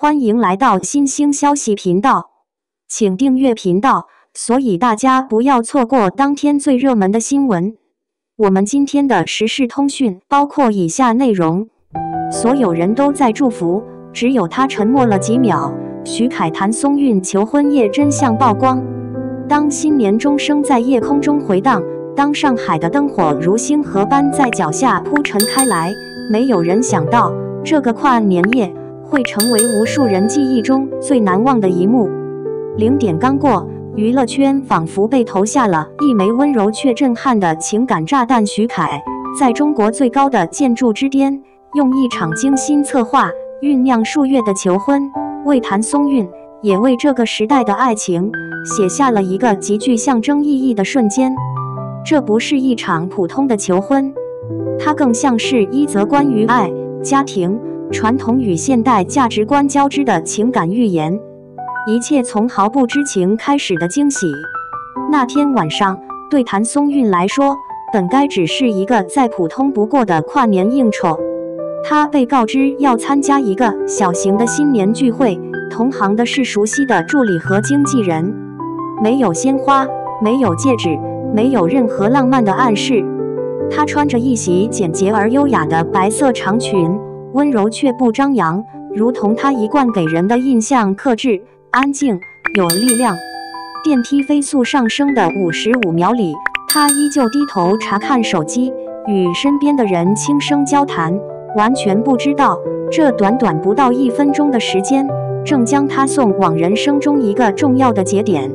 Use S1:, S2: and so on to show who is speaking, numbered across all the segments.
S1: 歡迎來到新興消息頻道，請訂閱頻道，所以大家不要錯過當天最熱門的新聞。我們今天的時事通訊包括以下內容：所有人都在祝福，只有他沉默了幾秒。許凱譚松韻求婚夜真相曝光。當新年鐘聲在夜空中回盪，當上海的燈火如星河般在腳下鋪陳開來，沒有人想到這個跨年夜會成為無數人記憶中最難忘的一幕。0點剛過，娛樂圈仿佛被投下了一枚溫柔卻震撼的情感炸彈。許凱在中國最高的建築之巔，用一場精心策劃、醞釀數月的求婚，為譚松韻，也為這個時代的愛情，寫下了一個極具象徵意義的瞬間。這不是一場普通的求婚，它更像是一則關於愛、家庭、傳統與現代價值觀交織的情感寓言。一切從毫不知情開始的驚喜。那天晚上，對譚松韻來說，本該只是一個再普通不過的跨年應酬。她被告知要參加一個小型的新年聚會，同行的是熟悉的助理和經紀人。沒有鮮花，沒有戒指，沒有任何浪漫的暗示。她穿着一襲簡潔而優雅的白色長裙，溫柔卻不張揚，如同她一貫給人的印象，克制、安靜、有力量。電梯飛速上升的55秒裡，她依舊低頭查看手機，與身邊的人輕聲交談，完全不知道這短短不到1分鐘的時間，正將她送往人生中一個重要的節點。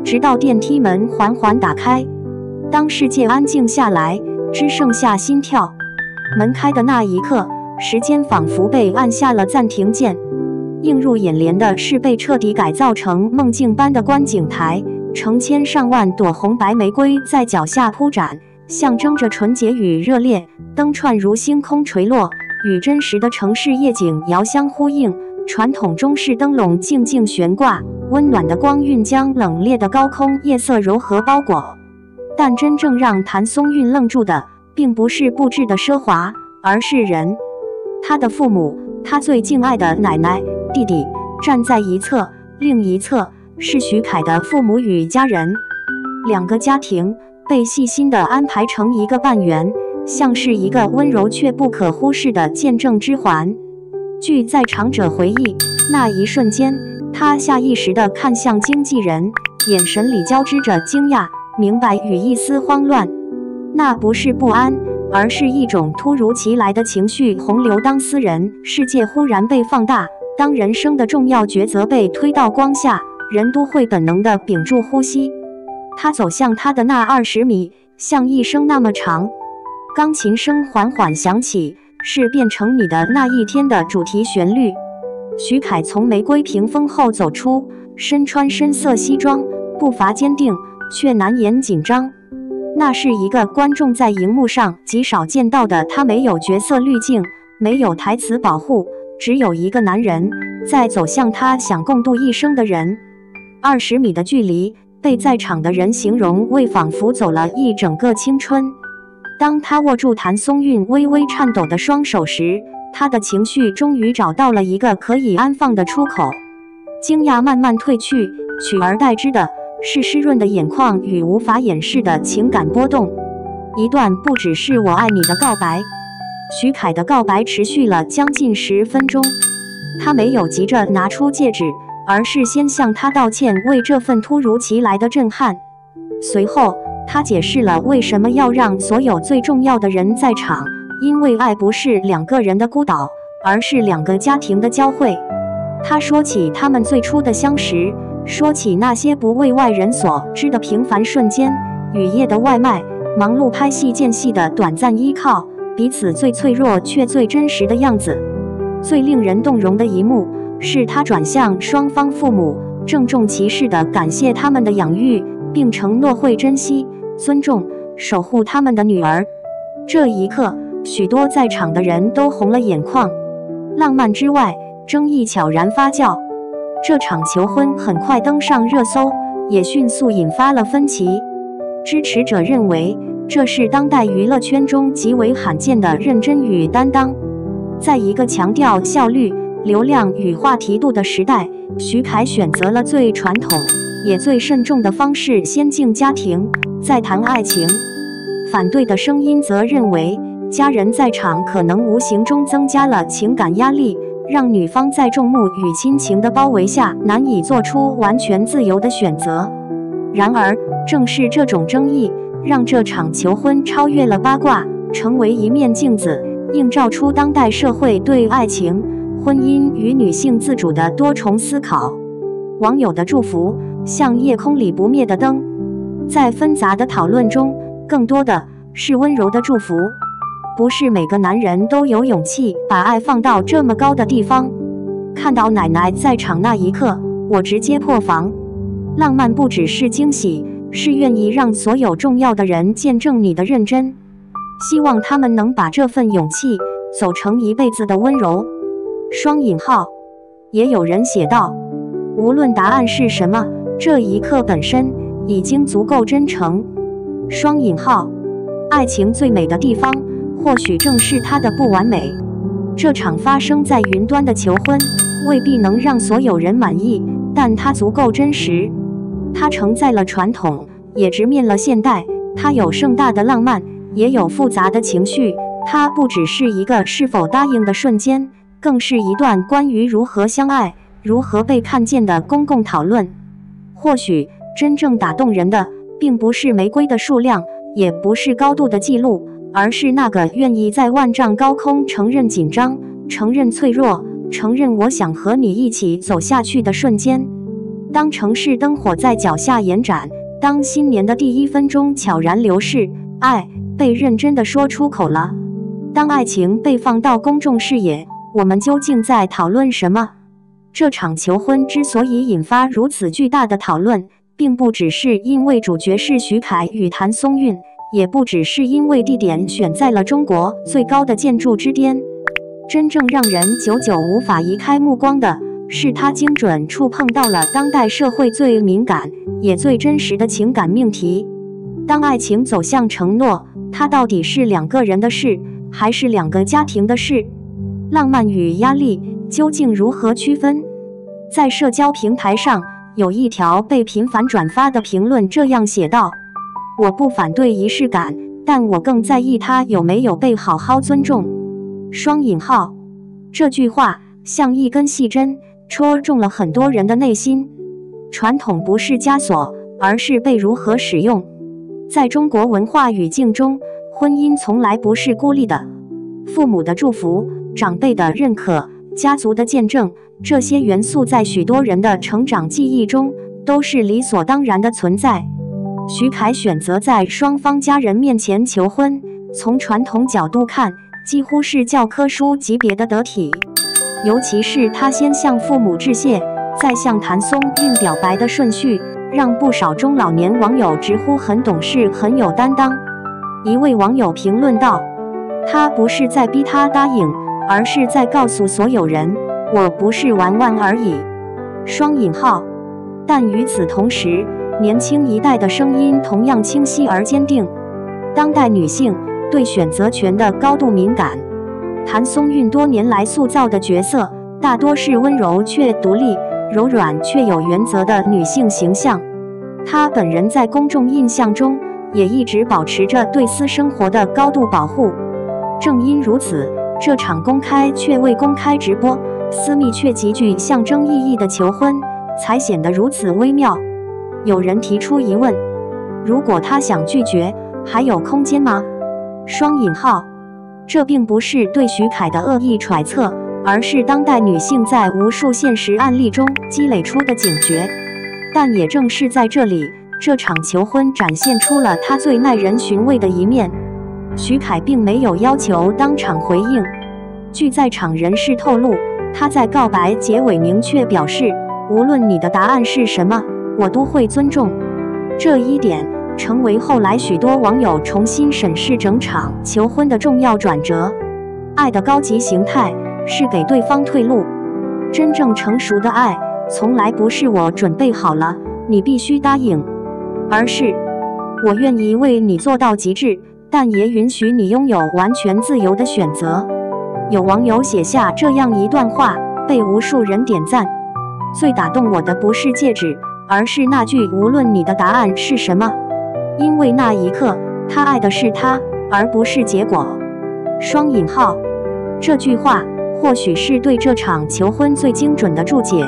S1: 直到電梯門緩緩打開，當世界安靜下來，只剩下心跳。門開的那一刻，時間仿佛被按下了暫停鍵。映入眼簾的是被徹底改造成夢境般的觀景台，成千上萬朵紅白玫瑰在腳下鋪展，象徵着純潔與熱烈。燈串如星空垂落，與真實的城市夜景遙相呼應。傳統中式燈籠靜靜懸掛，溫暖的光暈將冷冽的高空夜色柔和包裹。但真正讓譚松韻愣住的，並不是布置的奢華，而是人。她的父母，她最敬愛的奶奶、弟弟站在一側，另一側是許凱的父母與家人。兩個家庭被細心地安排成一個半圓，像是一個溫柔卻不可忽視的見證之環。據在場者回憶，那一瞬間，他下意識地看向經紀人，眼神裡交織着驚訝、明白與一絲慌亂。那不是不安，而是一種突如其來的情緒洪流。當私人世界忽然被放大，當人生的重要抉擇被推到光下，人都會本能地屏住呼吸。他走向他的那20米，像一生那麼長。鋼琴聲緩緩響起，是變成你的那一天的主題旋律。許凱從玫瑰屏風後走出，身穿深色西裝，步伐堅定，卻難掩緊張。那是一個觀眾在熒幕上極少見到的，他沒有角色濾鏡，沒有台詞保護，只有一個男人在走向他想共度一生的人。20米的距離被在場的人形容為仿佛走了一整個青春。當他握住譚松韻微微顫抖的雙手時，他的情緒終於找到了一個可以安放的出口。驚訝慢慢褪去，取而代之的是濕潤的眼眶與無法掩飾的情感波動。一段不只是我愛你的告白。許凱的告白持續了將近10分鐘，他沒有急着拿出戒指，而是先向他道歉，為這份突如其來的震撼。隨後他解釋了為什麼要讓所有最重要的人在場，因為愛不是2個人的孤島，而是2個家庭的交匯。他說起他們最初的相識，說起那些不為外人所知的平凡瞬間，雨夜的外賣，忙碌拍戲間隙的短暫依靠，彼此最脆弱卻最真實的樣子。最令人動容的一幕是他轉向雙方父母，鄭重其事地感謝他們的養育，並承諾會珍惜、尊重、守護他們的女兒。這一刻，許多在場的人都紅了眼眶。浪漫之外，爭議悄然發酵。這場求婚很快登上熱搜，也迅速引發了分歧。支持者認為，這是當代娛樂圈中極為罕見的認真與擔當。在一個強調效率、流量與話題度的時代，徐凱選擇了最傳統也最慎重的方式，先敬家庭，再談愛情。反對的聲音則認為，家人在場可能無形中增加了情感壓力，讓女方在眾目與親情的包圍下難以做出完全自由的選擇。然而，正是這種爭議，讓這場求婚超越了八卦，成為一面鏡子，映照出當代社會對愛情、婚姻與女性自主的多重思考。網友的祝福像夜空裡不滅的燈，在紛雜的討論中，更多的是溫柔的祝福。不是每個男人都有勇氣把愛放到這麼高的地方。看到奶奶在場那一刻，我直接破防。浪漫不只是驚喜，是願意讓所有重要的人見證你的認真。希望他們能把這份勇氣走成一輩子的溫柔。雙引號。也有人寫道，無論答案是什麼，這一刻本身已經足夠真誠。雙引號。愛情最美的地方，或許正是它的不完美。這場發生在雲端的求婚，未必能讓所有人滿意，但它足夠真實。它承載了傳統，也直面了現代。它有盛大的浪漫，也有複雜的情緒。它不只是一個是否答應的瞬間，更是一段關於如何相愛、如何被看見的公共討論。或許真正打動人的，並不是玫瑰的數量，也不是高度的記錄，而是那個願意在萬丈高空承認緊張、承認脆弱、承認我想和你一起走下去的瞬間。當城市燈火在腳下延展，當新年的第1分鐘悄然流逝，愛被認真地說出口了。當愛情被放到公眾視野，我們究竟在討論什麼？這場求婚之所以引發如此巨大的討論，並不只是因為主角是徐凱與譚松韻，也不只是因為地點選在了中國最高的建築之巔。真正讓人久久無法移開目光的，是它精準觸碰到了當代社會最敏感也最真實的情感命題。當愛情走向承諾，它到底是2個人的事，還是2個家庭的事？浪漫與壓力究竟如何區分？在社交平台上，有一條被頻繁轉發的評論這樣寫道：我不反對儀式感，但我更在意它有沒有被好好尊重。雙引號。這句話像一根細針，戳中了很多人的內心。傳統不是枷鎖，而是被如何使用。在中國文化語境中，婚姻從來不是孤立的。父母的祝福、長輩的認可、家族的見證，這些元素在許多人的成長記憶中都是理所當然的存在。徐凱選擇在雙方家人面前求婚，從傳統角度看，幾乎是教科書級別的得體。尤其是他先向父母致謝，再向譚松韻表白的順序，讓不少中老年網友直呼很懂事、很有擔當。一位網友評論道：他不是在逼他答應，而是在告訴所有人，我不是玩玩而已。雙引號。但與此同時，年輕一代的聲音同樣清晰而堅定。當代女性對選擇權的高度敏感。譚松韻多年來塑造的角色，大多是溫柔卻獨立、柔軟卻有原則的女性形象。她本人在公眾印象中，也一直保持着對私生活的高度保護。正因如此，這場公開卻未公開直播、私密卻極具象徵意義的求婚，才顯得如此微妙。有人提出疑問：如果她想拒絕，還有空間嗎？雙引號。這並不是對徐凱的惡意揣測，而是當代女性在無數現實案例中積累出的警覺。但也正是在這裡，這場求婚展現出了她最耐人尋味的一面。徐凱並沒有要求當場回應。據在場人士透露，他在告白結尾明確表示，無論你的答案是什麼，我都會尊重。這一點成為後來許多網友重新審視整場求婚的重要轉折。愛的高級形態是給對方退路。真正成熟的愛，從來不是我準備好了，你必須答應，而是我願意為你做到極致，但也允許你擁有完全自由的選擇。有網友寫下這樣一段話：被無數人點讚。最打動我的不是戒指，而是那句無論你的答案是什麼，因為那一刻他愛的是他，而不是結果。雙引號，這句話或許是對這場求婚最精準的注解。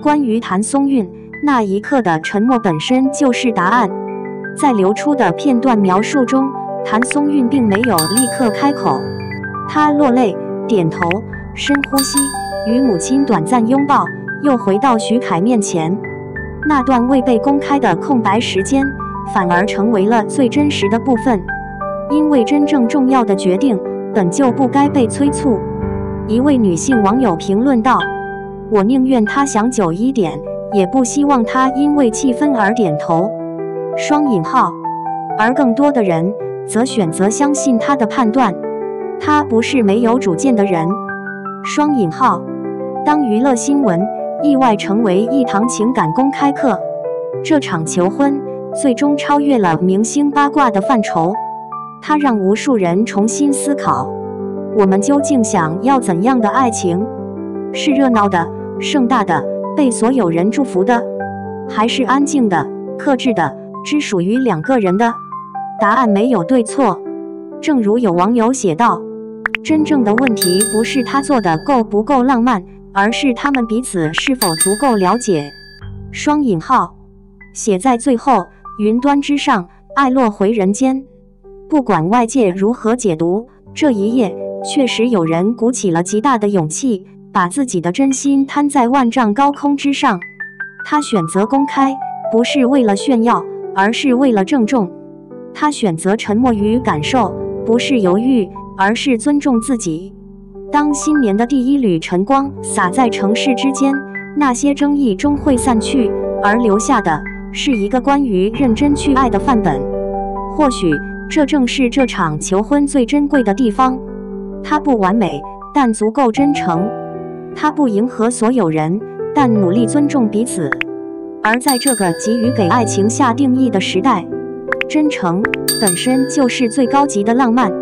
S1: 關於譚松韻，那一刻的沉默本身就是答案。在流出的片段描述中，譚松韻並沒有立刻開口，她落淚，點頭，深呼吸，與母親短暫擁抱，又回到許凱面前。那段未被公開的空白時間，反而成為了最真實的部分。因為真正重要的決定，本就不該被催促。一位女性網友評論道：“我寧願他想久一點，也不希望他因為氣氛而點頭。”雙引號。而更多的人則選擇相信他的判斷，他不是沒有主見的人。雙引號。當娛樂新聞意外成為一堂情感公開課，這場求婚最終超越了明星八卦的範疇，它讓無數人重新思考：我們究竟想要怎樣的愛情？是熱鬧的、盛大的、被所有人祝福的，還是安靜的、克制的、只屬於兩個人的？答案沒有對錯。正如有網友寫道：真正的問題不是他做的夠不夠浪漫，而是他們彼此是否足夠了解。雙引號。寫在最後，雲端之上，愛落回人間。不管外界如何解讀，這一夜確實有人鼓起了極大的勇氣，把自己的真心攤在萬丈高空之上。他選擇公開，不是為了炫耀，而是為了鄭重。他選擇沉默與感受，不是猶豫，而是尊重自己。當新年的第一縷晨光灑在城市之間，那些爭議終會散去，而留下的是一個關於認真去愛的範本。或許這正是這場求婚最珍貴的地方。它不完美，但足夠真誠；它不迎合所有人，但努力尊重彼此。而在這個急於給愛情下定義的時代，真誠本身就是最高級的浪漫。